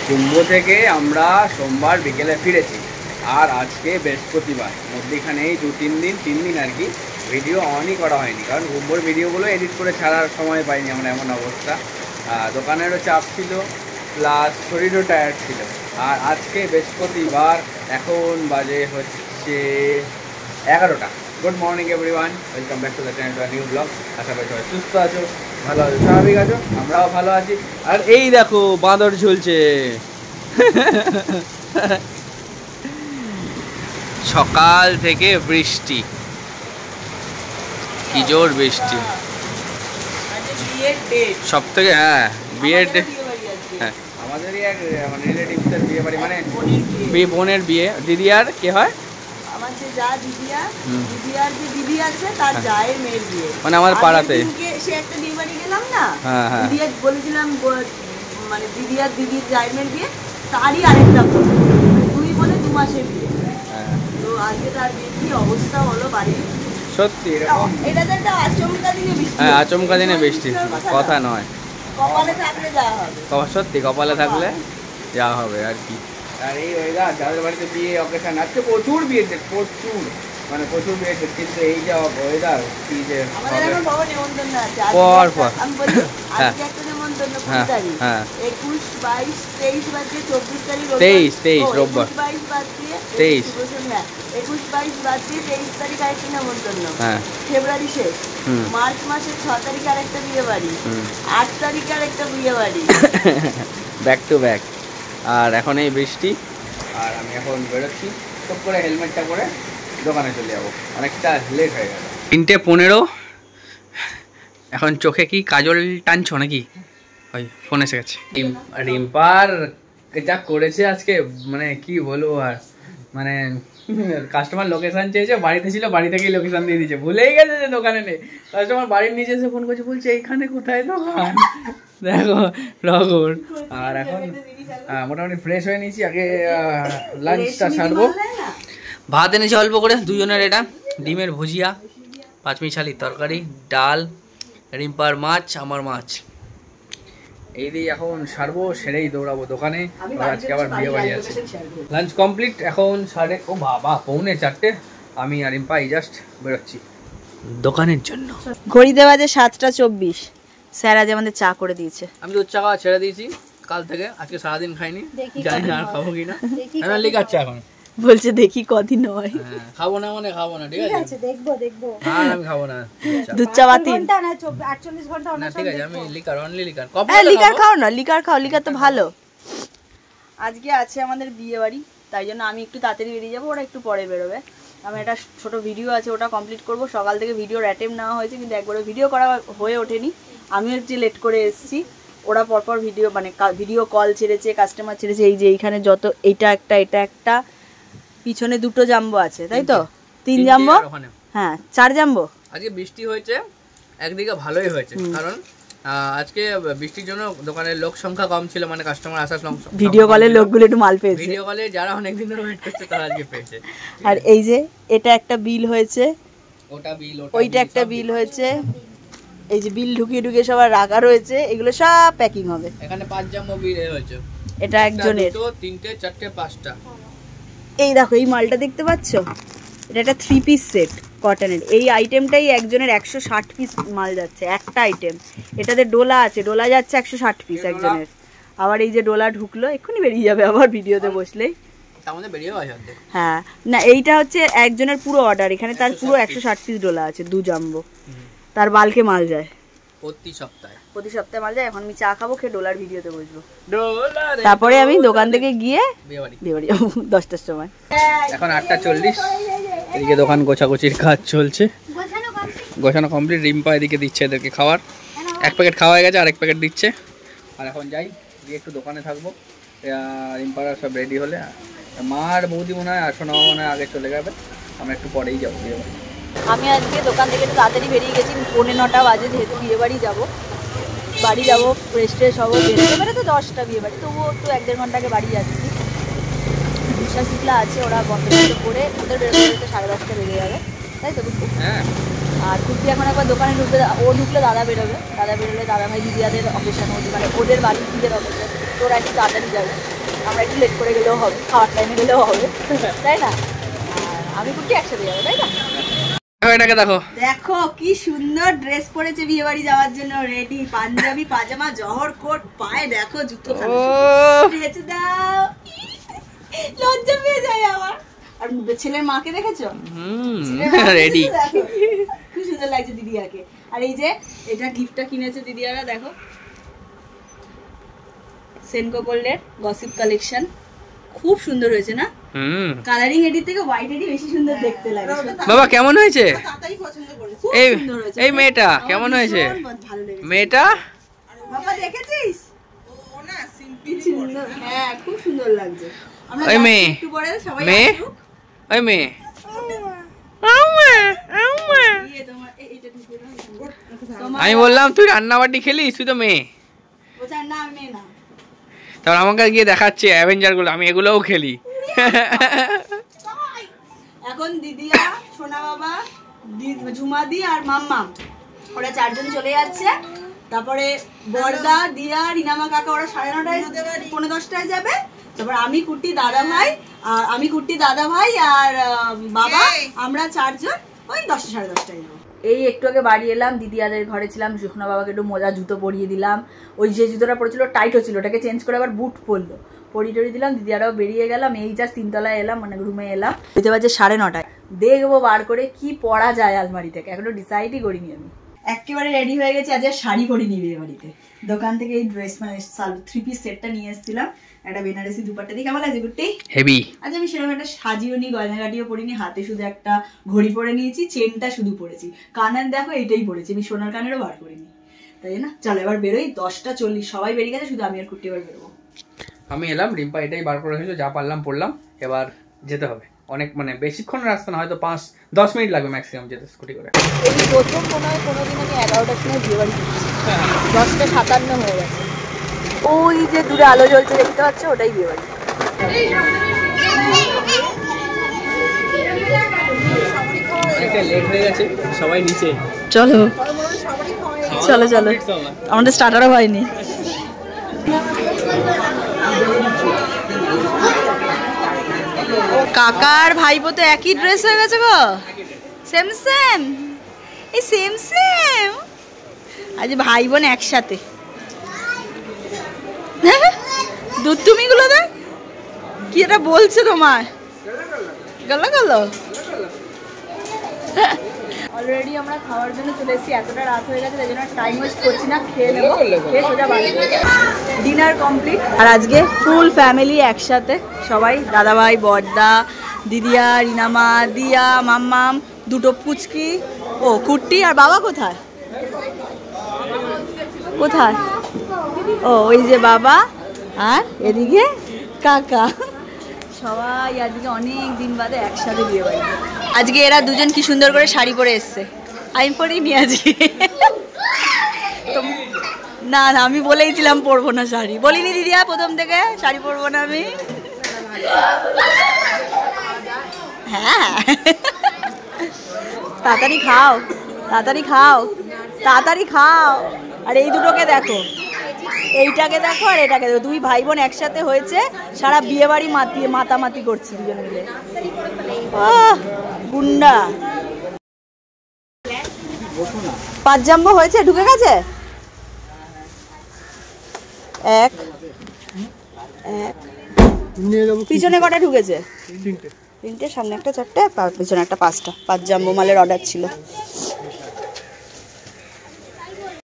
কুম্ভ থেকে আমরা সোমবার বিকেলে ফিরেছি, আর আজকে বৃহস্পতিবার। মধ্যেখানে এই 3 দিন আর কি ভিডিও অনই করা হয়নি, কারণ কুম্ভর ভিডিওগুলো এডিট করে ছাড়ার সময় পাইনি আমরা, এমন অবস্থা। দোকানেরও চাপ ছিল, প্লাস শরীরও টায়ার্ড ছিল। আর আজকে বৃহস্পতিবার, এখন বাজে হচ্ছে 11টা। Good morning everyone, welcome back to the channel, to a new blog. আশা করি সবাই সুস্থ আছো, ভালো আছো, স্বাভাবিক আছো, আমরাও ভালো আছি। আর এই দেখো বাঁদর ঝুলছে। সকাল থেকে বৃষ্টি, কি জোর বৃষ্টি। সব থেকে বিয়ের ডেট, আমাদেরই এক মানে রিলেটিভসের বিয়ে বাড়ি, মানে বোনের বিয়ে। দিদি আর কে হয়? আমার যে যা দিদি আর যে দিদি আছে তার জায়ের মেয়ের বিয়ে, মানে আমার পাড়াতে। সে একটা বিয়ে বাড়ি গেলাম না, হ্যাঁ দিদি আর বলেছিলাম, মানে দিদি আর দিদির জায়ের মেয়ের বিয়ে, তারই আরেকটা বোন, দুই বোনে 2 মাসের বিয়ে। তো আজকে তার বিয়ে, কি অবস্থা হলো বাড়ির। সত্যি এরকম, এটা তো একটা আচমকা দিনে বৃষ্টি। হ্যাঁ আচমকা দিনে বৃষ্টি, কথা নয়। কপালে থাকলে যাওয়া হবে, সত্যি কপালে থাকলে যাওয়া হবে আর কি। আর এই ওয়েদার, যাদের বাড়িতে বিয়ে অকেশন, আজকে প্রচুর বিয়ে, প্রচুর মানে প্রচুর বিয়ে, কিন্তু এই যে ওয়েদার, কি যে আমাদের এখন বড় নেমন্তন্ন আছে। আমি বলি আজকে একটা নেমন্তন্ন, 20 তারিখ, 21, 22, 23 বাজে, 24 তারিখ 23 রোববার, 22 বাজে, 23 না 21, 22 বাজে, 23 তারিখ আরেকটা নেমন্তন্ন, ফেব্রুয়ারি শেষ, মার্চ মাসের 6 তারিখে আরেকটা বিয়ে বাড়ি, 8 তারিখে আরেকটা বিয়ে বাড়ি, ব্যাক টু ব্যাক। আর এখন এই বৃষ্টি, আর আমি এখন বেরোচ্ছি, সব করে হেলমেটটা করে দোকানে চলে যাবো, অনেকটা লেট হয়ে গেল। 3:15। এখন চোখে কি কাজল টানছো নাকি? ওই ফোন এসে গেছে। রিম্পার যা করেছে আজকে, মানে কি বলবো আর, মানে কাস্টমার লোকেশন চেয়েছে, বাড়িতে ছিল, বাড়ি থেকেই লোকেশন দিয়ে দিয়েছে, ভুলেই গেছে যে দোকানে নেই। কাস্টমার বাড়ির নিচে এসে ফোন করছে, বলছে এইখানে কোথায় দোকান। দেখো রকম। আর এখন মোটামুটি ফ্রেশ হয়ে নিয়েছি, আগে লাঞ্চটা সারবো। ভাত এনেছি অল্প করে, দুজনের। এটা ডিমের ভুজিয়া, পাঁচমিশালির তরকারি, ডাল, রিম্পার মাছ, আমার মাছ। এই দিয়ে এখন সারবো, সেরেই দৌড়াবো দোকানে। আজকে আবার বিয়ে বাড়ি আছে। লাঞ্চ কমপ্লিট, এখন 4:30, আমি আর রিম্পা এই জাস্ট বেরোচ্ছি দোকানের জন্য। ঘড়িতে বাজে 7:24। স্যার আজ আমাদের চা করে দিয়েছে। আমি দুধ চা খাওয়া ছেড়ে দিয়েছি কাল থেকে, আজকে সারাদিন খাইনি, জানি না আর খাবো কিনা। আমি লিকার চা এখন বলছে দেখি কদিন হয়। খাবো না মানে খাবো না, ঠিক আছে দেখবো। আর আমি খাবো না দুধ চা বাতিল না, 48 ঘন্টা না, ঠিক আছে আমি লিকার, অনলি লিকার। লিকার খাও না, লিকার খাও, লিকার তো ভালো। আজকে আছে আমাদের বিয়ে বাড়ি, তাই জন্য আমি একটু তাড়াতাড়ি বেরিয়ে যাবো, ওরা একটু পরে বেরোবে। আমি একটা ছোট ভিডিও আছে, ওটা কমপ্লিট করব। সকাল থেকে ভিডিওর অ্যাটেম্প নেওয়া হয়েছে, কিন্তু একবারও ভিডিও করা হয়ে ওঠেনি। আমি হচ্ছে লেট করে এসেছি, ওরা পরপর ভিডিও, মানে ভিডিও কল ছেড়েছে, কাস্টমার ছেড়েছে। এই যে এইখানে যত, এটা একটা, পিছনে 2টো জাম্বো আছে, তাই তো? 3 জাম্বো, হ্যাঁ 4 জাম্বো। আজকে বৃষ্টি হয়েছে, একদিকে ভালোই হয়েছে, কারণ আজকে বৃষ্টির জন্য দোকানের লোক সংখ্যা কম ছিল, মানে কাস্টমার আসার ভিডিও কলের লোকগুলো একটু মাল পেয়েছে। ভিডিও কলে যারা অনেকদিন ধরে ওয়েট করছে তারা আজকে পেয়েছে। আর এই যে এটা একটা বিল হয়েছে, ওটা বিল, ওইটা একটা বিল হয়েছে। এই যে বিল ঢুকিয়ে সবার রাখা রয়েছে, এগুলো সব প্যাকিং হবে। এখানে 5 জাম্বো বিল হয়েছে, এটা একজনের, 2, 3, 4, 5টা। এই দেখো এই মালটা দেখতে পাচ্ছো, এটা একটা 3 পিস সেট কটনের। এই আইটেমটাই একজনের 160 পিস মাল যাচ্ছে, একটা আইটেম। এটাতে ডোলা আছে, ডোলা যাচ্ছে 160 পিস একজনের। আবার এই যে ডোলা ঢুকলো, এক্ষুনি বেরিয়ে যাবে আবার ভিডিওতে বসলেই। হ্যাঁ না, এইটা হচ্ছে একজনের পুরো অর্ডার, এখানে তার পুরো 160 পিস ডোলা আছে, 2 জাম্বো। তার বালকে মাল যায় প্রতি সপ্তাহে মাল যায়। এখন আমি চা খাবো, খেয়ে ডোলার ভিডিওতে বসবো, তারপরে আমি দোকান থেকে গিয়ে বিয়ে বাড়ি যাবো 10টার সময়। এখন 8:40, এদিকে দোকান গোছাগুছির কাজ চলছে, গোছানো কমপ্লিট। রিম্পা এদিকে দিচ্ছে এদেরকে খাবার, 1 প্যাকেট খাওয়া হয়ে গেছে, আরেক প্যাকেট দিচ্ছে। আর এখন যাই, গিয়ে একটু দোকানে থাকবো। রিম্পারা সব রেডি হলে, মা আর বৌদি মনে হয়, আসো না মনে হয় আগে চলে যাবে, আমরা একটু পরেই যাবো বিয়ে বাড়ি। আমি আজকে দোকান থেকে একটু তাড়াতাড়ি বেরিয়ে গেছি, 9:45 বাজে, যেহেতু বিয়ে বাড়ি যাবো, ফ্রেশ ট্রেশ হবো। বেরোতে তো 10টা বিয়ে বাড়ি, তবুও একটু 1-1.5 ঘন্টা আগে বাড়ি যাচ্ছি। বিশ্বাস শিখলা আছে, ওরা বন্ধ করে ওদের বেরোতে 10:30 বেজে যাবে, তাই তো? হ্যাঁ। আর কুর্তি এখন একবার দোকানে ঢুকলে, ও ঢুকলে দাদা বেরোবে, দাদা বেরোলে দাদা ভাই দিদিয়াদের অকেশন, মানে ওদের বাড়ির দিদের অকেশন, তো ওরা একটু তাড়াতাড়ি যাবে। আমরা একটু লেট করে গেলেও হবে, খাওয়ার টাইমে গেলেও হবে, তাই না? আর আমি কুটি একসাথে যাবো, তাই না? এটাকে দেখো, দেখো কি সুন্দর ড্রেস পরেছে বিয়ে বাড়ি যাওয়ার জন্য, রেডি, পাঞ্জাবি পাজামা জহর কোট, পায়ে দেখো জুতো ভেজে দাও, লজ্জা পেয়ে যায় আমার। আর ছেলের মাকে দেখেছো, রেডি, খুব সুন্দর লাগছে দিদিয়াকে। আর এই যে এটা গিফটটা কিনেছে দিদিয়ারা, দেখো সেনকো গোল্ডের গসিপ কালেকশন, খুব সুন্দর হয়েছে না? কালারিং এডি থেকে হোয়াইট এডি বেশি সুন্দর দেখতে লাগে। বাবা কেমন হয়েছে? তাড়াতাড়ি পছন্দ করেছে, এই খুব সুন্দর হয়েছে। এই মেয়েটা কেমন হয়েছে? ভালো লেগেছে মেয়েটা বাবা, দেখেছিস? ও না সিম্পল সুন্দর, হ্যাঁ খুব সুন্দর লাগছে। আমরা ওই মেয়ে, একটু পরে সবাই মেয়ে, আসুক। ওই মেয়ে, আমি বললাম তুই রান্নাবাটি খেলিস, তুই তো মেয়ে। না আমি মেয়ে না। তারপর আমাকে গিয়ে দেখাচ্ছে অ্যাভেঞ্জার গুলো, আমি এগুলোও খেলি। এখন দিদিয়া, সোনা বাবা, ঝুমাদি আর মাম্মা, ওরা চারজন চলে যাচ্ছে। তারপরে বড়দা, দিয়া, রিনামা কাকা ওরা 9:30 10:30 যাবে। তারপর আমি কুট্টি দাদা ভাই আর বাবা, আমরা চারজন ওই 10টা 10:30 যাবো। এই একটু আগে বাড়ি এলাম, দিদিয়াদের ঘরে ছিলাম, সুখনা বাবাকে একটু মোজা জুতো পরিয়ে দিলাম। ওই যে জুতোটা পরেছিল টাইট হচ্ছিল, ওটাকে চেঞ্জ করে আবার বুট পরলো, পরিয়ে টরি দিলাম। দিদিয়ারাও বেরিয়ে গেলাম, এই জাস্ট 3 তলায় এলাম, মানে রুমে এলাম। যেতে বাজে 9:30। দেখবো বার করে কি পরা যায় আলমারি থেকে, এখনো ডিসাইডই করিনি আমি। একেবারে রেডি হয়ে গেছে, আজ শাড়ি পরিনি বিয়ে বাড়িতে। দোকান থেকে এই ড্রেস মানে 3 পিস সেটটা নিয়ে এসেছিলাম, একটা বেনারসি দুপাট্টা দিয়ে। কেমন লাগছে গুট্টি? হেভি। আজ আমি সেরকম একটা সাজিও নি, গয়নাগাটিও পরিনি, হাতে শুধু একটা ঘড়ি পরে নিয়েছি, চেনটা শুধু পরেছি, কানের দেখো এইটাই পরেছি, আমি সোনার কানেরও বার করিনি, তাই না? চলো এবার বেরোই, 10:40 সবাই বেরিয়ে গেছে, শুধু আমি আর কুট্টি এবার বেরোবো। আমি এলাম, রিম্পা এটাই বার করে রেখেছো, যা পারলাম পড়লাম, এবার যেতে হবে। অনেক মানে বেশিক্ষণ রাস্তা না, হয়তো 5-10 মিনিট লাগবে ম্যাক্সিমাম যেতে স্কুটি করে। এই প্রথম মনে হয় কোনোদিন আমি 11টার সময় বিয়ে বাড়ি, 10:57 হয়ে গেছে। ওই যে দূরে আলো জ্বলছে দেখতে পাচ্ছ, ওটাই বিয়ে বাড়ি। অনেকটা লেট হয়ে গেছে, সবাই নিচে। চলো চলো চলো, আমাদের স্টার্টারও হয়নি। কাকার ভাইপো তো একই ড্রেস হয়ে গেছে গো, সেম সেম, এই সেম সেম, আজ ভাই বোন একসাথে। দুধ তুমি গুলো দেখ কি এটা বলছে তোমার, গেল গেল। অলরেডি আমরা খাওয়ার জন্য চলে এসেছি, এতটা রাত হয়ে গেছে, তাই জন্য টাইম ওয়েস্ট করছি না, খেয়ে নেবো, খেয়ে সোজা বাড়ি। ডিনার কমপ্লিট, আর আজকে ফুল ফ্যামিলি একসাথে, সবাই দাদাভাই, বড়দা, দিদিয়া, রিনামা, দিয়া, মাম্মাম, দুটো পুচকি, ও কুট্টি। আর বাবা কোথায় কোথায়? ও ওই যে বাবা, আর এদিকে কাকা, সবাই আজকে অনেক দিন বাদে একসাথে বিয়ে বাড়ি। আজকে এরা দুজন কি সুন্দর করে শাড়ি পরে এসছে, আমি পরিনি আজকে। না না আমি বলেইছিলাম পরবো না শাড়ি, বলিনি দিদিয়া প্রথম থেকে শাড়ি পরবো না আমি। হ্যাঁ তাড়াতাড়ি খাও, তাড়াতাড়ি খাও, তাড়াতাড়ি খাও। আর এই দুটোকে দেখো, এইটাকে দেখো আর এটাকে দেখো, 2 ভাই বোন একসাথে হয়েছে, সারা বিয়ে বাড়ি মাতামাতি করছে দুজন মিলে। গুন্ডা। পাঁচজাম্বো হয়েছে, ঢুকে গেছে। এক পিছনে কটা ঢুকেছে? 3টে, সামনে একটা 4টে, পিছনে একটা 5টা। 5 জাম্বো মালের অর্ডার ছিল।